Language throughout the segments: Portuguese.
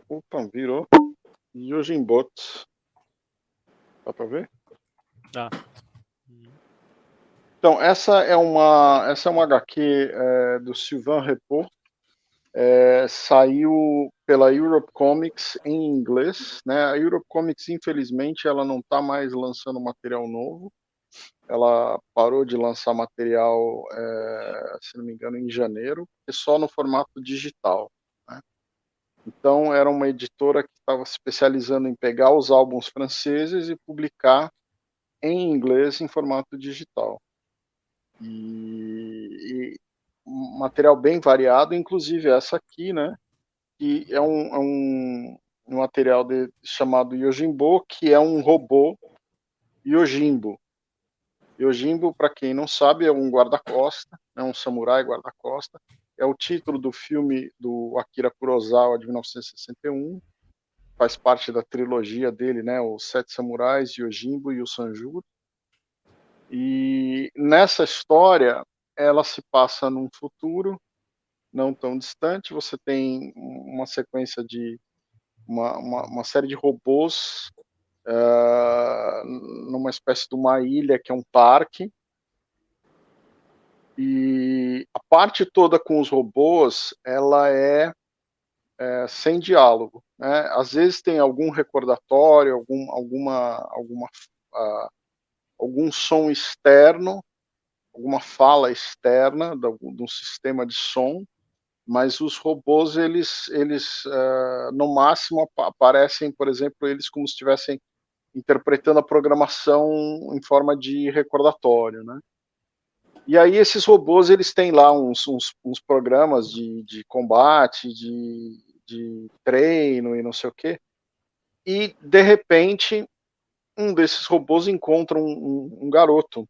Opa, virou. Yojimbot. Dá pra ver? Tá. Então, essa é uma HQ do Sylvain Repot. Saiu pela Europe Comics em inglês, né? A Europe Comics, infelizmente, ela não está mais lançando material novo. Ela parou de lançar material, se não me engano, em janeiro, e só no formato digital, né? Então, era uma editora que estava se especializando em pegar os álbuns franceses e publicar em inglês em formato digital. E um material bem variado, inclusive essa aqui, né? Que é um material chamado Yojimbo, que é um robô Yojimbo. Yojimbo, para quem não sabe, é um guarda-costa, é um samurai guarda-costa. É o título do filme do Akira Kurosawa de 1961. Faz parte da trilogia dele, né? Os Sete Samurais, Yojimbo e o Sanjuro. E nessa história, ela se passa num futuro não tão distante. Você tem uma sequência de uma série de robôs numa espécie de uma ilha que é um parque. E a parte toda com os robôs, ela é sem diálogo, né? Às vezes tem algum recordatório, algum som externo, alguma fala externa de um sistema de som, mas os robôs, eles no máximo aparecem, por exemplo, eles como se estivessem interpretando a programação em forma de recordatório, né? E aí esses robôs, eles têm lá uns programas de combate, de treino e não sei o quê, e de repente um desses robôs encontra um garoto.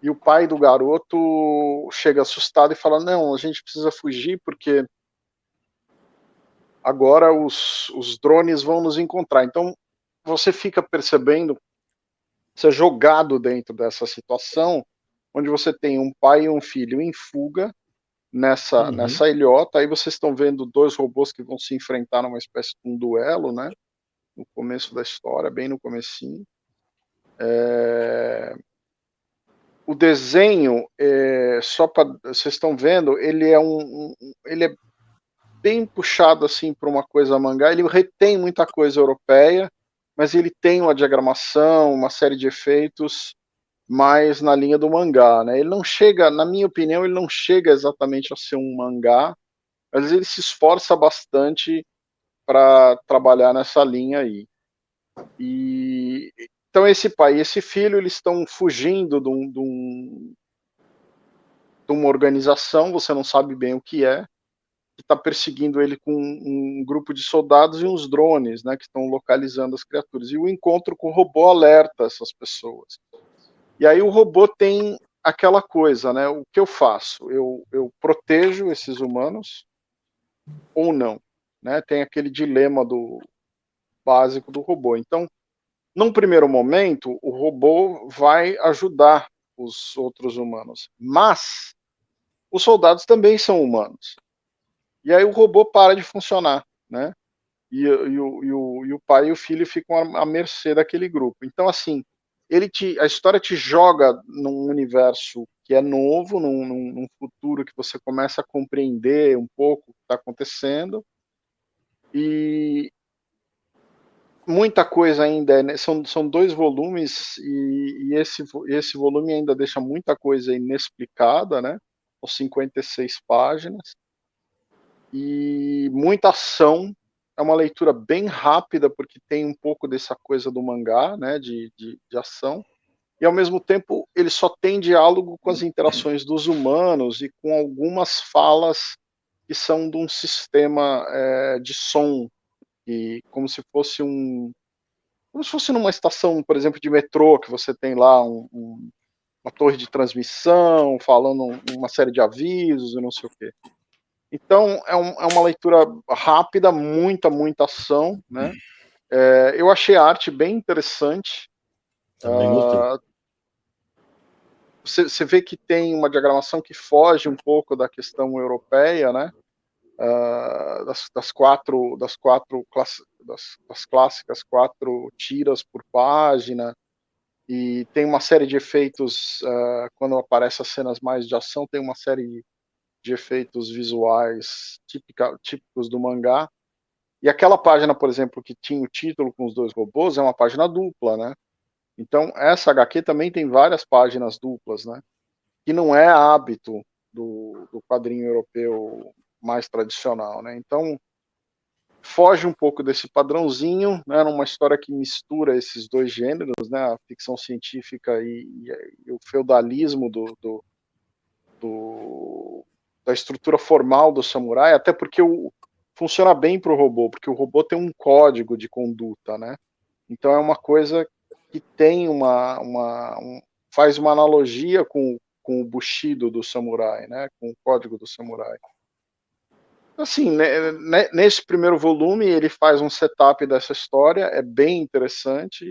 E o pai do garoto chega assustado e fala: não, a gente precisa fugir porque agora os drones vão nos encontrar. Então você fica percebendo, você é jogado dentro dessa situação, onde você tem um pai e um filho em fuga nessa ilhota. Aí vocês estão vendo dois robôs que vão se enfrentar numa espécie de um duelo, né? No começo da história, bem no comecinho. O desenho, só para vocês estão vendo, ele é bem puxado assim para uma coisa mangá. Ele retém muita coisa europeia, mas ele tem uma diagramação, uma série de efeitos mais na linha do mangá, né? Ele não chega, na minha opinião, ele não chega exatamente a ser um mangá, mas ele se esforça bastante para trabalhar nessa linha aí. E então esse pai e esse filho, eles estão fugindo de uma organização, você não sabe bem o que é, que está perseguindo ele com um grupo de soldados e uns drones, né, que estão localizando as criaturas. E o encontro com o robô alerta essas pessoas. E aí o robô tem aquela coisa, né? O que eu faço? Eu protejo esses humanos ou não? Né? Tem aquele dilema básico do robô. Então, num primeiro momento, o robô vai ajudar os outros humanos, mas os soldados também são humanos. E aí o robô para de funcionar, né? E o pai e o filho ficam à mercê daquele grupo. Então, assim, a história te joga num universo que é novo, num futuro que você começa a compreender um pouco o que está acontecendo. E muita coisa ainda, né? São dois volumes, e esse volume ainda deixa muita coisa inexplicada, né? Os 56 páginas. E muita ação. É uma leitura bem rápida, porque tem um pouco dessa coisa do mangá, né, de ação, e ao mesmo tempo ele só tem diálogo com as interações dos humanos e com algumas falas que são de um sistema de som, e como se fosse numa estação, por exemplo, de metrô, que você tem lá uma torre de transmissão, falando uma série de avisos e não sei o quê. Então, é uma leitura rápida, muita ação, né? Eu achei a arte bem interessante. Também gostei. Você vê que tem uma diagramação que foge um pouco da questão europeia, né? das clássicas 4 tiras por página, e tem uma série de efeitos, quando aparecem as cenas mais de ação, tem uma série de efeitos visuais típicos do mangá. E aquela página, por exemplo, que tinha o título com os 2 robôs, é uma página dupla, né? Então, essa HQ também tem várias páginas duplas, né? Que não é hábito do quadrinho europeu mais tradicional, né? Então, foge um pouco desse padrãozinho, né? Numa história que mistura esses 2 gêneros, né? A ficção científica e o feudalismo da estrutura formal do samurai, até porque funciona bem para o robô, porque o robô tem um código de conduta, né? Então é uma coisa que tem faz uma analogia com o Bushido do samurai, né? Com o código do samurai. Assim, nesse primeiro volume ele faz um setup dessa história, é bem interessante.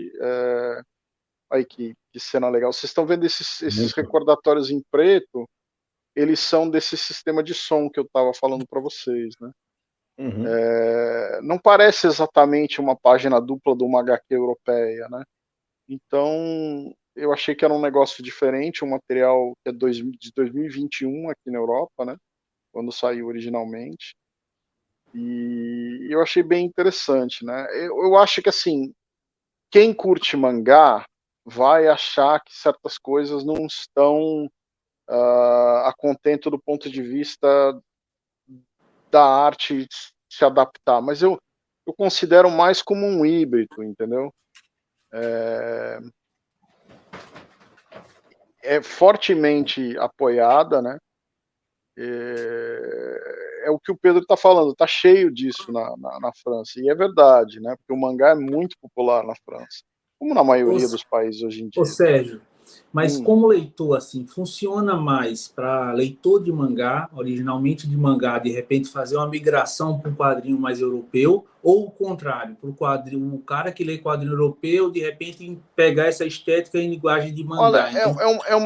Aí que cena legal. Vocês estão vendo esses recordatórios em preto? Eles são desse sistema de som que eu estava falando para vocês, né? Uhum. Não parece exatamente uma página dupla de uma HQ europeia, né? Então, eu achei que era um negócio diferente, um material que é de 2021 aqui na Europa, né? Quando saiu originalmente. E eu achei bem interessante, né? Eu acho que, assim, quem curte mangá vai achar que certas coisas não estão a contento do ponto de vista da arte se adaptar, mas eu considero mais como um híbrido, entendeu? É fortemente apoiada, né? É o que o Pedro está falando, está cheio disso na França, e é verdade, né? Porque o mangá é muito popular na França, como na Ô, maioria dos países hoje em ô dia. Sérgio, mas como leitor, assim, funciona mais para leitor de mangá, originalmente de mangá, de repente fazer uma migração para um quadrinho mais europeu, ou o contrário, para o quadrinho, o cara que lê quadrinho europeu, de repente pegar essa estética em linguagem de Olha, mangá. Então,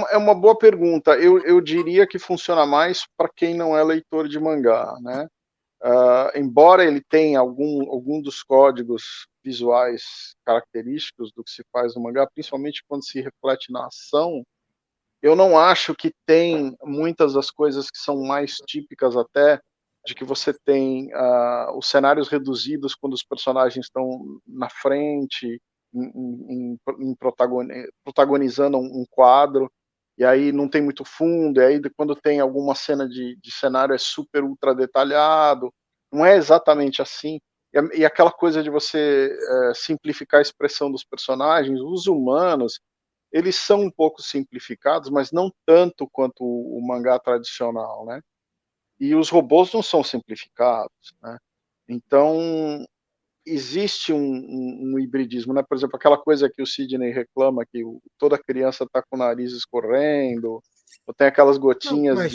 é uma boa pergunta. Eu diria que funciona mais para quem não é leitor de mangá, né? Embora ele tenha algum dos códigos visuais característicos do que se faz no mangá, principalmente quando se reflete na ação, eu não acho que tem muitas das coisas que são mais típicas até de que você tem os cenários reduzidos quando os personagens estão na frente, protagonizando um quadro, e aí não tem muito fundo, e aí quando tem alguma cena de cenário é super ultra detalhado, não é exatamente assim. E aquela coisa de você simplificar a expressão dos personagens, os humanos, eles são um pouco simplificados, mas não tanto quanto o mangá tradicional, né? E os robôs não são simplificados, né? Então, existe um hibridismo, né? Por exemplo, aquela coisa que o Sidney reclama, que toda criança está com o nariz escorrendo, ou tem Não, mas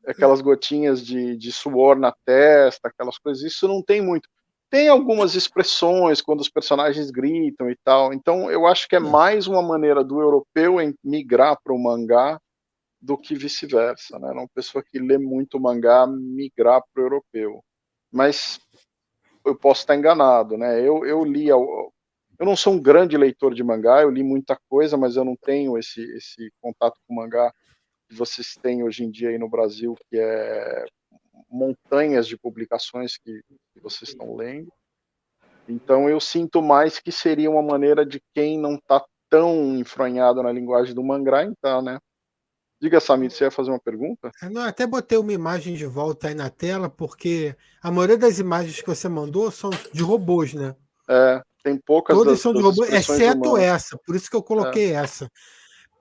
aquelas gotinhas de suor na testa, aquelas coisas, isso não tem muito. Tem algumas expressões quando os personagens gritam e tal, então eu acho que é mais uma maneira do europeu migrar para o mangá do que vice-versa, né? Uma pessoa que lê muito mangá migrar para o europeu. Mas eu posso estar enganado, né? Eu não sou um grande leitor de mangá, eu li muita coisa, mas eu não tenho esse contato com mangá que vocês têm hoje em dia aí no Brasil, que é montanhas de publicações que vocês estão lendo. Então eu sinto mais que seria uma maneira de quem não está tão enfronhado na linguagem do mangá, então, né? Diga, Samir, você ia fazer uma pergunta? eu até botei uma imagem de volta aí na tela, porque a maioria das imagens que você mandou são de robôs, né? Tem poucas Todas são de das robôs, expressões exceto humanas. essa, por isso que eu coloquei essa.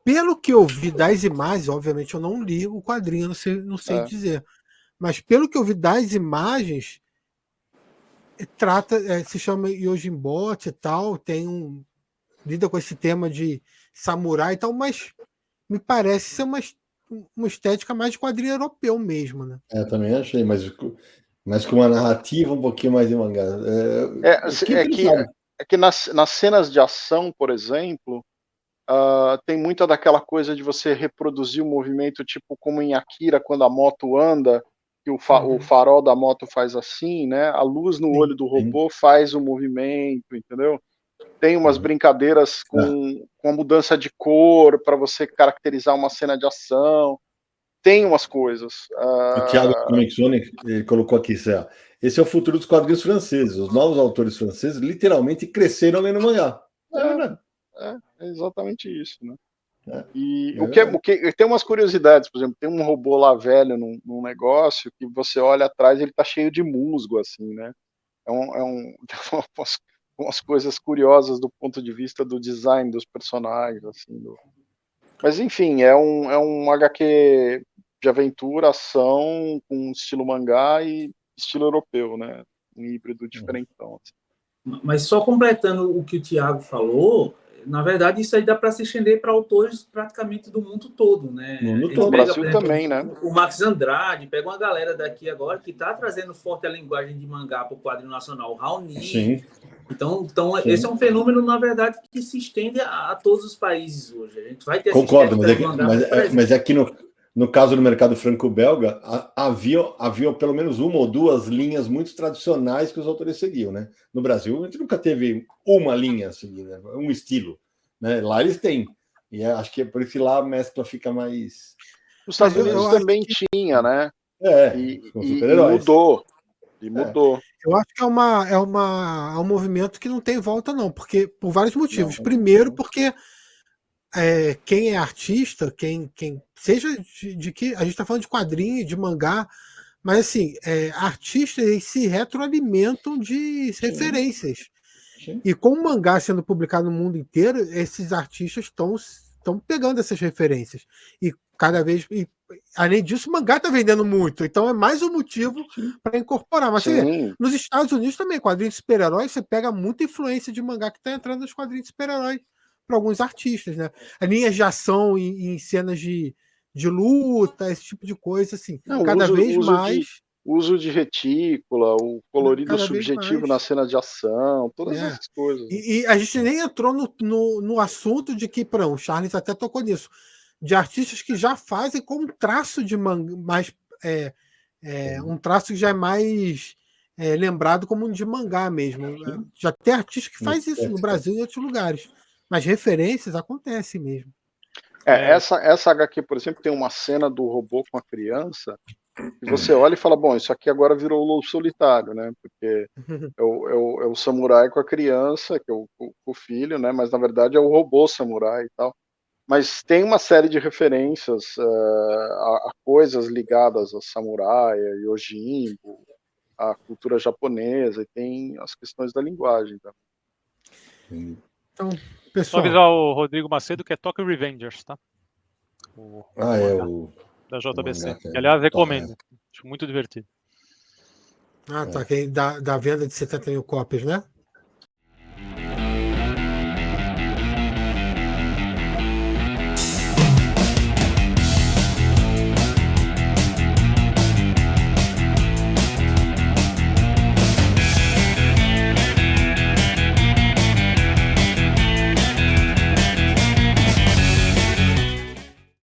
Pelo que eu vi das imagens, obviamente eu não li o quadrinho, não sei dizer. Mas pelo que eu vi das imagens, se chama Yojimbo e tal, lida com esse tema de samurai e tal, mas me parece ser uma estética mais de quadrinho europeu mesmo, né? Também achei, mas com uma narrativa um pouquinho mais de mangá. Fiquei interessado. É que nas cenas de ação, por exemplo, tem muita daquela coisa de você reproduzir o movimento, tipo como em Akira, quando a moto anda, que o farol da moto faz assim, né? A luz no olho do robô faz o movimento, entendeu? Tem umas brincadeiras com a mudança de cor para você caracterizar uma cena de ação. Tem umas coisas. O Thiago Comixone colocou aqui, Cé. Esse é o futuro dos quadrinhos franceses. Os novos autores franceses literalmente cresceram lendo mangá. É verdade. É exatamente isso, né? E o que tem umas curiosidades, por exemplo, tem um robô lá velho num negócio que você olha atrás, ele tá cheio de musgo, assim, né? Umas coisas curiosas do ponto de vista do design dos personagens, assim. Mas enfim, é um HQ de aventura, ação, com estilo mangá e estilo europeu, né? Um híbrido diferentão. Assim. Mas só completando o que o Thiago falou, na verdade isso aí dá para se estender para autores praticamente do mundo todo, né? No Brasil também, né? O Max Andrade, pega uma galera daqui agora que está trazendo forte a linguagem de mangá para o quadrinho nacional, o Raoni. Então esse é um fenômeno, na verdade, que se estende a todos os países hoje. A gente vai ter Concordo, mas aqui no caso do mercado franco-belga, havia pelo menos uma ou duas linhas muito tradicionais que os autores seguiam, né? No Brasil, a gente nunca teve uma linha a seguir, né? Um estilo. Né? Lá eles têm. E acho que é por isso que lá a mescla fica mais... Os Estados Unidos também tinha, né? E mudou. Eu acho que é um movimento que não tem volta, não, porque por vários motivos. Primeiro, porque quem é artista, quem seja de que a gente está falando de quadrinho, de mangá, mas assim, artistas eles se retroalimentam de referências. E com o mangá sendo publicado no mundo inteiro, esses artistas estão pegando essas referências. E cada vez. Além disso, o mangá está vendendo muito. Então é mais um motivo para incorporar. Mas você vê, nos Estados Unidos também, quadrinhos de super-heróis, você pega muita influência de mangá que está entrando nos quadrinhos de super-heróis para alguns artistas, né? Linhas de ação em cenas de luta, esse tipo de coisa, assim. Cada vez mais. Uso de retícula, o colorido subjetivo na cena de ação, todas essas coisas. E a gente nem entrou no assunto de que, o Charles até tocou nisso, de artistas que já fazem com um traço de manga mais. Um traço que já é mais lembrado como um de mangá mesmo. Já tem artista que faz isso no Brasil e em outros lugares. Mas referências acontecem mesmo. Essa HQ, por exemplo, tem uma cena do robô com a criança. E você olha e fala, bom, isso aqui agora virou o Lobo Solitário, né? Porque é o samurai com a criança, que é o filho, né? Mas na verdade é o robô samurai e tal. Mas tem uma série de referências a coisas ligadas a samurai, a Yojimbo, a cultura japonesa, e tem as questões da linguagem. Tá? Então, pessoal... Só avisar o Rodrigo Macedo que é Tokyo Revengers, tá? Da JBC. Que, aliás, recomendo. Acho muito divertido. Tá. Da venda de 70 mil cópias, né?